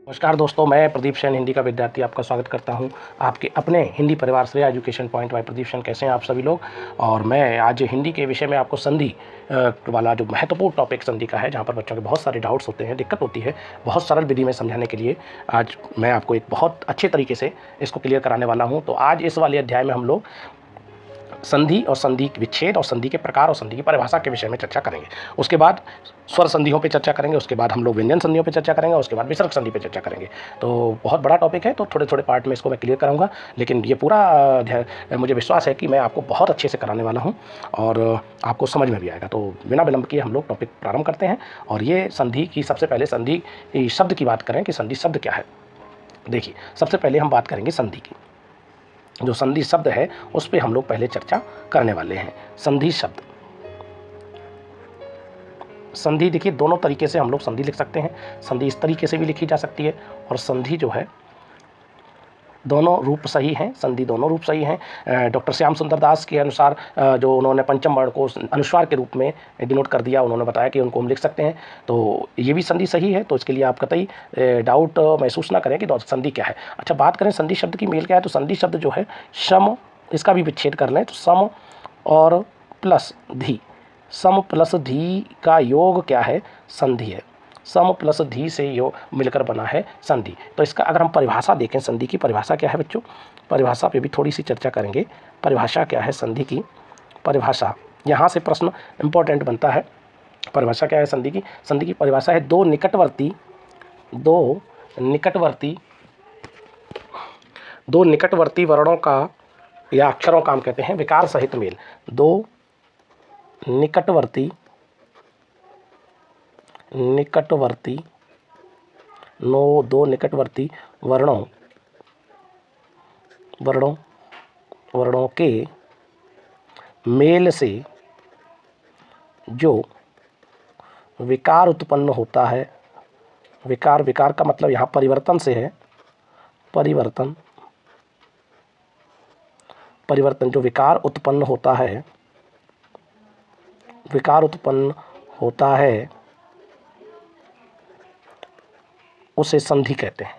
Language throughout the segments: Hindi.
नमस्कार दोस्तों, मैं प्रदीप सेन हिंदी का विद्यार्थी आपका स्वागत करता हूं आपके अपने हिंदी परिवार Shreya education point by Pradeep Sen. कैसे हैं आप सभी लोग। और मैं आज हिंदी के विषय में आपको संधि वाला जो महत्वपूर्ण टॉपिक संधि का है, जहां पर बच्चों के बहुत सारे डाउट्स होते हैं, दिक्कत होती है, बहुत सरल विधि में समझाने के लिए आज मैं आपको एक बहुत अच्छे तरीके से इसको क्लियर कराने वाला हूँ। तो आज इस वाले अध्याय में हम लोग संधि और संधि विच्छेद और संधि के प्रकार और संधि की परिभाषा के विषय में चर्चा करेंगे। उसके बाद स्वर संधियों पे चर्चा करेंगे, उसके बाद हम लोग व्यंजन संधियों पे चर्चा करेंगे, उसके बाद विसर्ग संधि पे चर्चा करेंगे। तो बहुत बड़ा टॉपिक है, तो थोड़े थोड़े पार्ट में इसको मैं क्लियर कराऊंगा, लेकिन ये पूरा मुझे विश्वास है कि मैं आपको बहुत अच्छे से कराने वाला हूँ और आपको समझ में भी आएगा। तो बिना विलंब किए हम लोग टॉपिक प्रारंभ करते हैं। और ये संधि की सबसे पहले संधि शब्द की बात करें कि संधि शब्द क्या है। देखिए, सबसे पहले हम बात करेंगे संधि की। जो संधि शब्द है उस पर हम लोग पहले चर्चा करने वाले हैं। संधि शब्द, संधि देखिए दोनों तरीके से हम लोग संधि लिख सकते हैं। संधि इस तरीके से भी लिखी जा सकती है और संधि जो है दोनों रूप सही हैं, संधि दोनों रूप सही हैं। डॉक्टर श्याम सुंदर दास के अनुसार जो उन्होंने पंचम वर्ण को अनुस्वार के रूप में डिनोट कर दिया, उन्होंने बताया कि उनको हम लिख सकते हैं, तो ये भी संधि सही है। तो इसके लिए आप कतई डाउट महसूस ना करें कि संधि क्या है। अच्छा, बात करें संधि शब्द की मेल क्या है, तो संधि शब्द जो है सम, इसका भी विच्छेद कर लें तो सम और प्लस धी, सम प्लस धी का योग क्या है, संधि है। सम प्लस धी से योग मिलकर बना है संधि। तो इसका अगर हम परिभाषा देखें, संधि की परिभाषा क्या है बच्चों, परिभाषा पे भी थोड़ी सी चर्चा करेंगे। परिभाषा क्या है संधि की, परिभाषा यहाँ से प्रश्न इंपॉर्टेंट बनता है। परिभाषा क्या है संधि की, संधि की परिभाषा है दो निकटवर्ती वर्णों का या अक्षरों का हम कहते हैं विकार सहित मेल। दो निकटवर्ती वर्णों के मेल से जो विकार उत्पन्न होता है, विकार का मतलब यहाँ परिवर्तन से है, परिवर्तन जो विकार उत्पन्न होता है उसे संधि कहते हैं,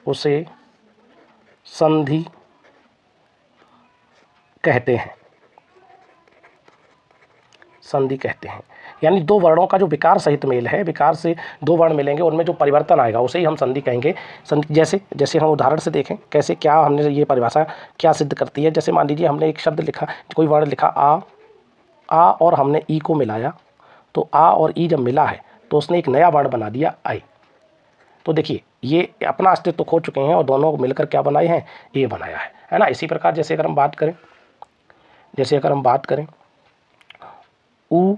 उसे संधि कहते हैं। यानी दो वर्णों का जो विकार सहित मेल है, विकार से दो वर्ण मिलेंगे, उनमें जो परिवर्तन आएगा उसे ही हम संधि कहेंगे। जैसे हम उदाहरण से देखें कैसे, क्या हमने ये परिभाषा क्या सिद्ध करती है। जैसे मान लीजिए हमने एक शब्द लिखा, कोई वर्ण लिखा आ और हमने ई को मिलाया, तो आ और ई जब मिला है तो उसने एक नया वर्ण बना दिया आई। तो देखिए ये अपना अस्तित्व खो चुके हैं और दोनों को मिलकर क्या बनाए हैं, ये बनाया है ना। इसी प्रकार जैसे अगर हम बात करें ऊ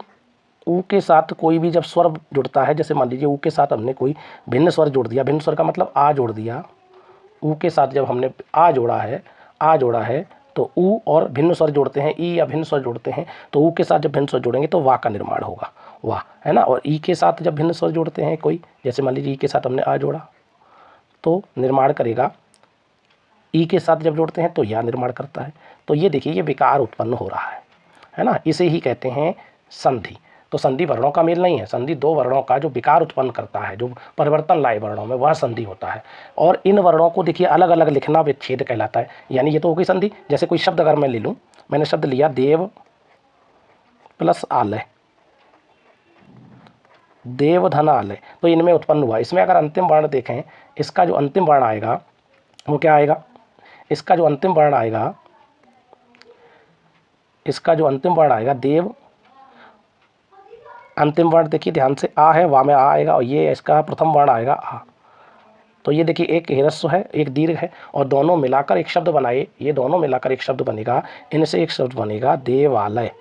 के साथ कोई भी जब स्वर जुड़ता है, जैसे मान लीजिए ऊ के साथ हमने कोई भिन्न स्वर जोड़ दिया, भिन्न स्वर का मतलब आ जोड़ दिया, ऊ के साथ जब हमने आ जोड़ा है तो ऊ और भिन्न स्वर जोड़ते हैं, ई या भिन्न स्वर जोड़ते हैं, तो ऊ के साथ जब भिन्न स्वर जोड़ेंगे तो वाह का निर्माण होगा, वाह, है ना। और ई के साथ जब भिन्न स्वर जोड़ते हैं कोई, जैसे मान लीजिए ई के साथ हमने आ जोड़ा तो निर्माण करेगा, ई के साथ जब जोड़ते हैं तो या निर्माण करता है। तो ये देखिए ये विकार उत्पन्न हो रहा है ना, इसे ही कहते हैं संधि। तो संधि वर्णों का मेल नहीं है, संधि दो वर्णों का जो विकार उत्पन्न करता है, जो परिवर्तन लाए वर्णों में, वह संधि होता है। और इन वर्णों को देखिए अलग अलग लिखना विच्छेद कहलाता है। यानी ये तो हो गई संधि। जैसे कोई शब्द अगर मैं ले लूँ, मैंने शब्द लिया देव प्लस आलय, देवधन आलय, तो इनमें उत्पन्न हुआ। इसमें अगर अंतिम वर्ण देखें, इसका जो अंतिम वर्ण आएगा वो क्या आएगा, इसका जो अंतिम वर्ण आएगा देव, अंतिम वर्ण देखिए ध्यान से आ है, वा में आ आएगा, और ये इसका प्रथम वर्ण आएगा आ। तो ये देखिए एक ह्रस्व है एक दीर्घ है और दोनों मिलाकर एक शब्द बनाए, ये दोनों मिलाकर एक शब्द बनेगा, इनसे एक शब्द बनेगा देवालय,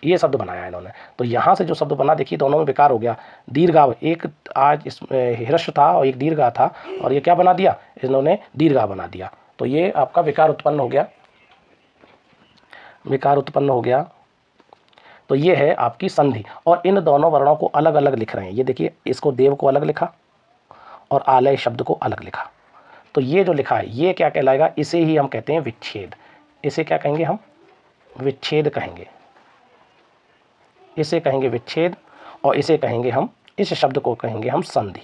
ये शब्द बनाया है इन्होंने। तो यहाँ से जो शब्द बना देखिए दोनों में विकार हो गया, दीर्घा, एक आज इसमें ह्रस्व था और एक दीर्घा था, और ये क्या बना दिया, इन्होंने दीर्घा बना दिया। तो ये आपका विकार उत्पन्न हो गया। तो ये है आपकी संधि। और इन दोनों वर्णों को अलग अलग लिख रहे हैं, ये देखिए इसको देव को अलग लिखा और आलय शब्द को अलग लिखा। तो ये जो लिखा है ये क्या कहलाएगा, इसे ही हम कहते हैं विच्छेद। इसे क्या कहेंगे हम, विच्छेद कहेंगे। इसे कहेंगे विच्छेद, और इसे कहेंगे हम, इस शब्द को कहेंगे हम संधि।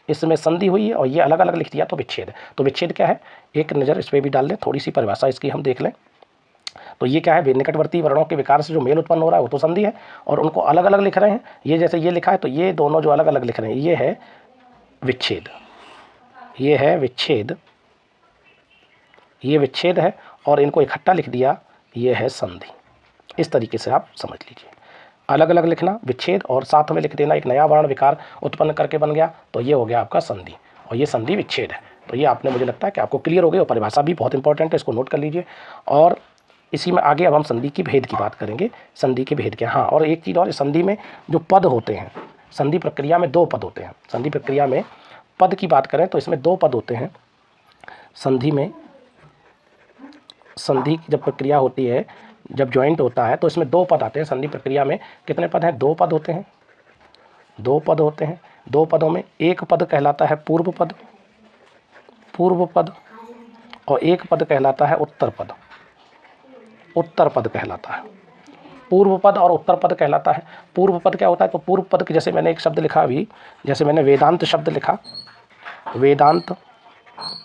इसमें संधि हुई है और ये अलग अलग लिख दिया तो विच्छेद है। तो विच्छेद क्या है, एक नज़र इस पर भी डाल लें, थोड़ी सी परिभाषा इसकी हम देख लें। तो ये क्या है, निकटवर्ती वर्णों के विकार से जो मेल उत्पन्न हो रहा है वो तो संधि है, और उनको अलग अलग लिख रहे हैं। ये जैसे ये लिखा है तो ये दोनों जो अलग अलग लिख रहे हैं ये है विच्छेद, ये है विच्छेद, ये विच्छेद है, और इनको इकट्ठा लिख दिया ये है संधि। इस तरीके से आप समझ लीजिए, अलग अलग लिखना विच्छेद और साथ में लिख देना एक नया वर्ण विकार उत्पन्न करके बन गया, तो ये हो गया आपका संधि, और ये संधि विच्छेद है। तो ये आपने, मुझे लगता है कि आपको क्लियर हो गई, और परिभाषा भी बहुत इंपॉर्टेंट है, इसको नोट कर लीजिए। और इसी में आगे अब हम संधि की भेद की बात करेंगे। संधि के भेद क्या, हाँ, और एक चीज़ और, संधि में जो पद होते हैं, संधि प्रक्रिया में 2 पद होते हैं। संधि प्रक्रिया में पद की बात करें तो इसमें 2 पद होते हैं। संधि में, संधि की जब प्रक्रिया होती है, जब जॉइंट होता है तो इसमें 2 पद आते हैं। संधि प्रक्रिया में कितने पद हैं, 2 पद होते हैं, 2 पद होते हैं। 2 पदों में एक पद कहलाता है पूर्व पद, पूर्व पद, और एक पद कहलाता है उत्तर पद, उत्तर पद कहलाता है। पूर्व पद और उत्तर पद कहलाता है। पूर्व पद क्या होता है, तो पूर्व पद के, जैसे मैंने एक शब्द लिखा अभी, जैसे मैंने वेदांत शब्द लिखा, वेदांत,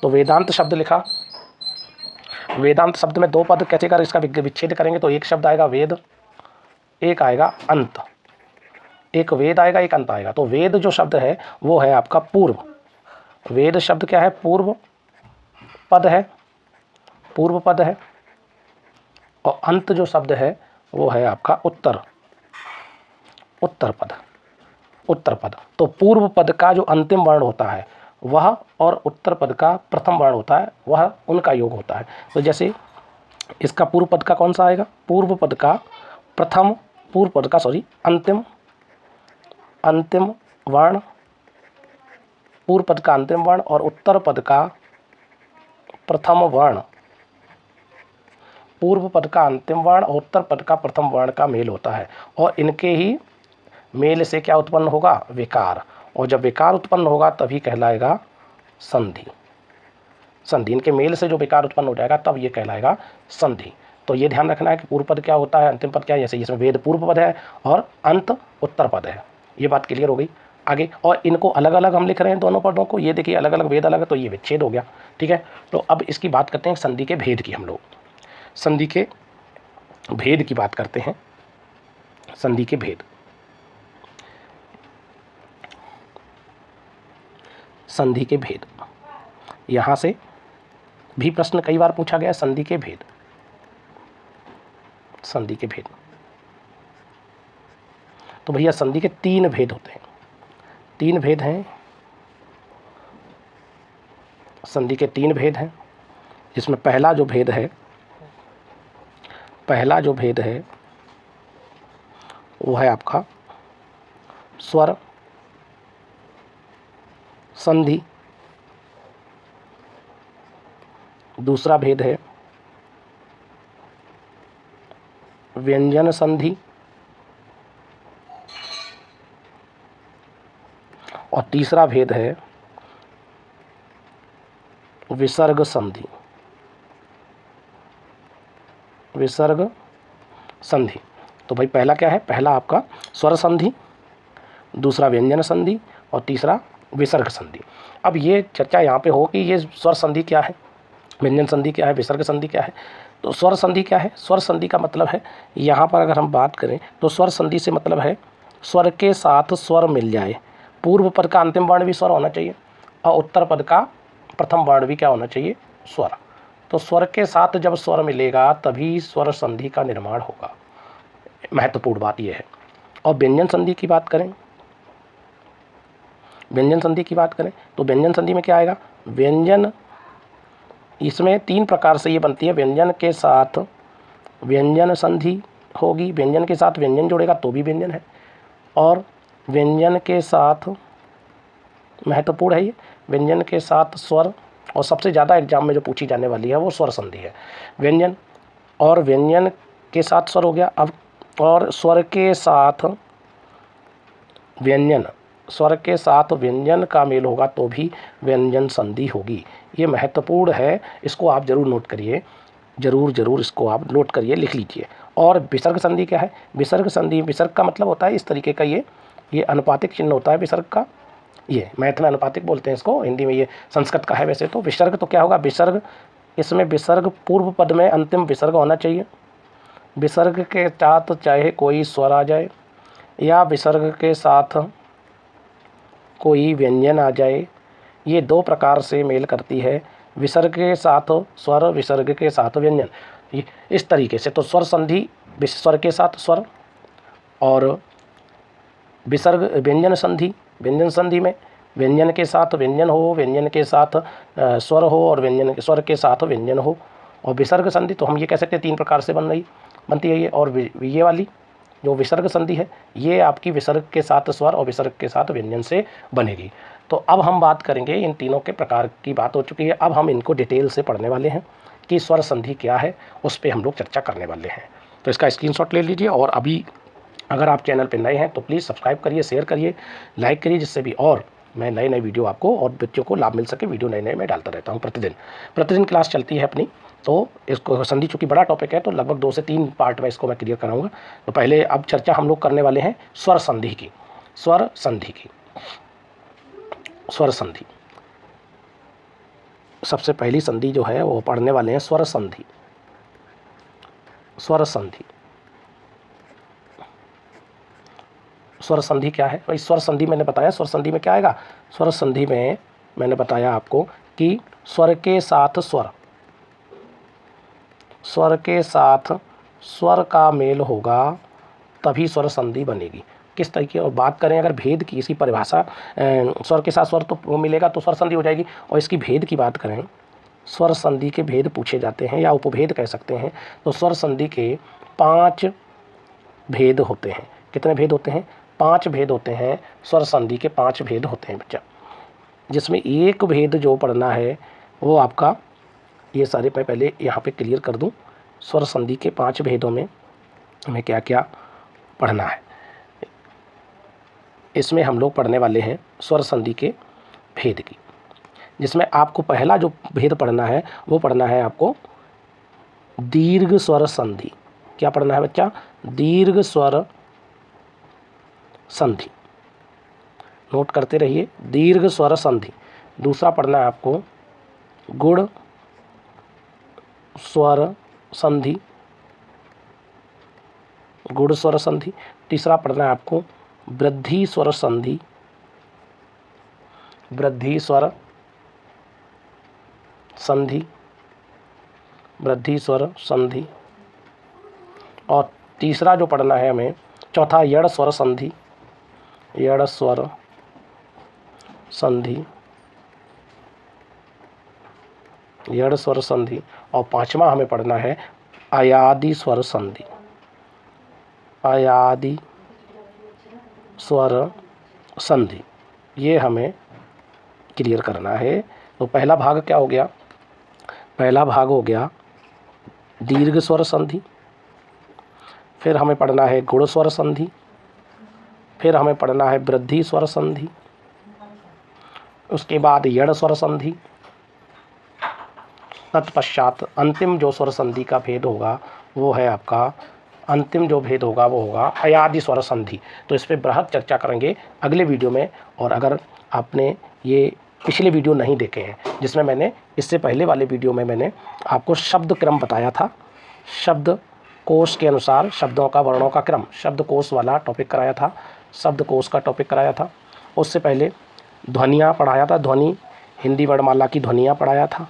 तो वेदांत शब्द लिखा, वेदांत शब्द में 2 पद कैसे कर इसका विच्छेद करेंगे, तो एक शब्द आएगा वेद, एक आएगा अंत, एक वेद आएगा एक अंत आएगा। तो वेद जो शब्द है वो है आपका पूर्व, वेद शब्द क्या है, पूर्व पद है, पूर्व पद है, और अंत जो शब्द है वो है आपका उत्तर, उत्तर पद, उत्तर पद। तो पूर्व पद का जो अंतिम वर्ण होता है वह, और उत्तर पद का प्रथम वर्ण होता है वह, उनका योग होता है। तो जैसे इसका पूर्व पद का कौन सा आएगा, पूर्व पद का प्रथम, पूर्व पद का सॉरी अंतिम, अंतिम वर्ण, पूर्व पद का अंतिम वर्ण, और उत्तर पद का प्रथम वर्ण। पूर्व पद का अंतिम वर्ण और उत्तर पद का प्रथम वर्ण का मेल होता है, और इनके ही मेल से क्या उत्पन्न होगा, विकार, और जब विकार उत्पन्न होगा तभी कहलाएगा संधि। संधि, इनके मेल से जो विकार उत्पन्न हो जाएगा तब ये कहलाएगा संधि। तो ये ध्यान रखना है कि पूर्व पद क्या होता है, अंतिम पद क्या है। जैसे इसमें वेद पूर्व पद है और अंत उत्तर पद है, ये बात क्लियर हो गई आगे। और इनको अलग अलग हम लिख रहे हैं दोनों पदों को, ये देखिए अलग अलग वेद अलग है, तो ये विच्छेद हो गया, ठीक है। तो अब इसकी बात करते हैं संधि के भेद की। हम लोग संधि के भेद की बात करते हैं। संधि के भेद, संधि के भेद, यहाँ से भी प्रश्न कई बार पूछा गया, संधि के भेद, संधि के भेद। तो भैया संधि के 3 भेद होते हैं, 3 भेद हैं, संधि के 3 भेद हैं, जिसमें पहला जो भेद है, पहला जो भेद है वो है आपका स्वर संधि। दूसरा भेद है व्यंजन संधि, और तीसरा भेद है विसर्ग संधि, विसर्ग संधि। तो भाई पहला क्या है, पहला आपका स्वर संधि, दूसरा व्यंजन संधि, और तीसरा विसर्ग संधि। अब ये चर्चा यहाँ पे हो कि ये स्वर संधि क्या है, व्यंजन संधि क्या है, विसर्ग संधि क्या है। तो स्वर संधि क्या है, स्वर संधि का मतलब है, यहाँ पर अगर हम बात करें तो स्वर संधि से मतलब है स्वर के साथ स्वर मिल जाए, पूर्व पद का अंतिम वर्ण भी स्वर होना चाहिए, और उत्तर पद का प्रथम वर्ण भी क्या होना चाहिए, स्वर। तो स्वर के साथ जब स्वर मिलेगा तभी स्वर संधि का निर्माण होगा, महत्वपूर्ण बात यह है। और व्यंजन संधि की बात करें, व्यंजन संधि की बात करें तो व्यंजन संधि में क्या आएगा, व्यंजन, इसमें 3 प्रकार से ये बनती है। व्यंजन के साथ व्यंजन संधि होगी, व्यंजन के साथ व्यंजन जुड़ेगा तो भी व्यंजन है, और व्यंजन के साथ, महत्वपूर्ण है ये, व्यंजन के साथ स्वर, और सबसे ज़्यादा एग्जाम में जो पूछी जाने वाली है वो स्वर संधि है। व्यंजन और व्यंजन के साथ स्वर हो गया, अब और स्वर के साथ व्यंजन, स्वर के साथ व्यंजन का मेल होगा तो भी व्यंजन संधि होगी। ये महत्वपूर्ण है, इसको आप ज़रूर नोट करिए, ज़रूर इसको आप नोट करिए, लिख लीजिए। और विसर्ग संधि क्या है? विसर्ग संधि, विसर्ग का मतलब होता है इस तरीके का, ये अनुपातिक चिन्ह होता है विसर्ग का, ये मैथ में अनुपातिक बोलते हैं इसको, हिंदी में ये संस्कृत का है वैसे तो। विसर्ग तो क्या होगा? विसर्ग, इसमें विसर्ग पूर्व पद में अंतिम विसर्ग होना चाहिए, विसर्ग के साथ चाहे कोई स्वर आ जाए या विसर्ग के साथ कोई व्यंजन आ जाए, ये दो प्रकार से मेल करती है, विसर्ग के साथ स्वर, विसर्ग के साथ व्यंजन, ये इस तरीके से। तो स्वर संधि स्वर के साथ स्वर, और विसर्ग व्यंजन संधि, व्यंजन संधि में व्यंजन के साथ व्यंजन हो, व्यंजन के साथ स्वर हो, और व्यंजन स्वर के साथ व्यंजन हो। और विसर्ग संधि तो हम ये कह सकते हैं 3 प्रकार से बनती है ये। और ये वाली जो विसर्ग संधि है ये आपकी विसर्ग के साथ स्वर और विसर्ग के साथ व्यंजन से बनेगी। तो अब हम बात करेंगे, इन तीनों के प्रकार की बात हो चुकी है, अब हम इनको डिटेल से पढ़ने वाले हैं कि स्वर संधि क्या है, उस पर हम लोग चर्चा करने वाले हैं। तो इसका स्क्रीनशॉट ले लीजिए, और अभी अगर आप चैनल पर नए हैं तो प्लीज़ सब्सक्राइब करिए, शेयर करिए, लाइक करिए, जिससे भी और मैं नए वीडियो आपको और बच्चों को लाभ मिल सके। वीडियो नए मैं डालता रहता हूँ प्रतिदिन क्लास चलती है अपनी। तो इसको संधि चूँकि बड़ा टॉपिक है तो लगभग 2 से 3 पार्ट में इसको मैं क्लियर कराऊंगा। तो पहले अब चर्चा हम लोग करने वाले हैं स्वर संधि की। स्वर संधि सबसे पहली संधि जो है वो पढ़ने वाले हैं स्वर संधि। स्वर संधि क्या है भाई? स्वर संधि मैंने बताया, स्वर संधि में क्या आएगा? स्वर संधि में मैंने बताया आपको कि स्वर के साथ स्वर का मेल होगा तभी स्वर संधि बनेगी। किस तरीके? और बात करें अगर भेद की, इसकी परिभाषा, स्वर के साथ स्वर तो मिलेगा तो स्वर संधि हो जाएगी। और इसकी भेद की बात करें, स्वर संधि के भेद पूछे जाते हैं या उपभेद कह सकते हैं। तो स्वर संधि के 5 भेद होते हैं। कितने भेद होते हैं? 5 भेद होते हैं। स्वर संधि के 5 भेद होते हैं बच्चा, जिसमें एक भेद जो पढ़ना है वो आपका, ये सारे मैं पहले यहाँ पे क्लियर कर दूँ। स्वर संधि के 5 भेदों में हमें क्या क्या पढ़ना है, इसमें हम लोग पढ़ने वाले हैं स्वर संधि के भेद की, जिसमें आपको पहला जो भेद पढ़ना है वो पढ़ना है आपको दीर्घ स्वर संधि। क्या पढ़ना है बच्चा? दीर्घ स्वर संधि। नोट करते रहिए, दीर्घ स्वर संधि। दूसरा पढ़ना है आपको गुण स्वर संधि, गुण स्वर संधि। तीसरा पढ़ना है आपको वृद्धि स्वर संधि, वृद्धि स्वर संधि, वृद्धि स्वर संधि। और तीसरा जो पढ़ना है हमें, चौथा यड़ स्वर संधि, यड़ स्वर संधि, यड़ स्वर संधि। और 5वां हमें पढ़ना है अयादि स्वर संधि, अयादि स्वर संधि। ये हमें क्लियर करना है। तो पहला भाग क्या हो गया? पहला भाग हो गया दीर्घ स्वर संधि, फिर हमें पढ़ना है गुण स्वर संधि, फिर हमें पढ़ना है वृद्धि स्वर संधि, उसके बाद यड़ स्वर संधि, तत्पश्चात अंतिम जो स्वर संधि का भेद होगा वो है आपका, अंतिम जो भेद होगा वो होगा अयादि स्वर संधि। तो इस पर बृहद चर्चा करेंगे अगले वीडियो में। और अगर आपने ये पिछले वीडियो नहीं देखे हैं, जिसमें मैंने इससे पहले वाले वीडियो में मैंने आपको शब्द क्रम बताया था, शब्द कोश के अनुसार शब्दों का वर्णों का क्रम, शब्द कोश वाला टॉपिक कराया था, शब्द कोश का टॉपिक कराया था। उससे पहले ध्वनियाँ पढ़ाया था, ध्वनि हिंदी वर्णमाला की ध्वनियाँ पढ़ाया था।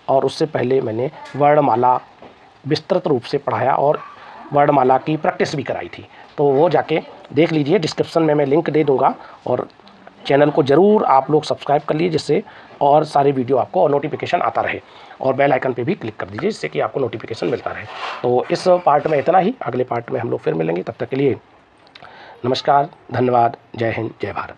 और उससे पहले मैंने वर्णमाला विस्तृत रूप से पढ़ाया और वर्णमाला की प्रैक्टिस भी कराई थी। तो वो जाके देख लीजिए, डिस्क्रिप्शन में मैं लिंक दे दूँगा। और चैनल को ज़रूर आप लोग सब्सक्राइब कर लीजिए, जिससे और सारे वीडियो आपको और नोटिफिकेशन आता रहे। और बेल आइकन पे भी क्लिक कर दीजिए, जिससे कि आपको नोटिफिकेशन मिलता रहे। तो इस पार्ट में इतना ही, अगले पार्ट में हम लोग फिर मिलेंगे। तब तक के लिए नमस्कार, धन्यवाद, जय हिंद, जय भारत।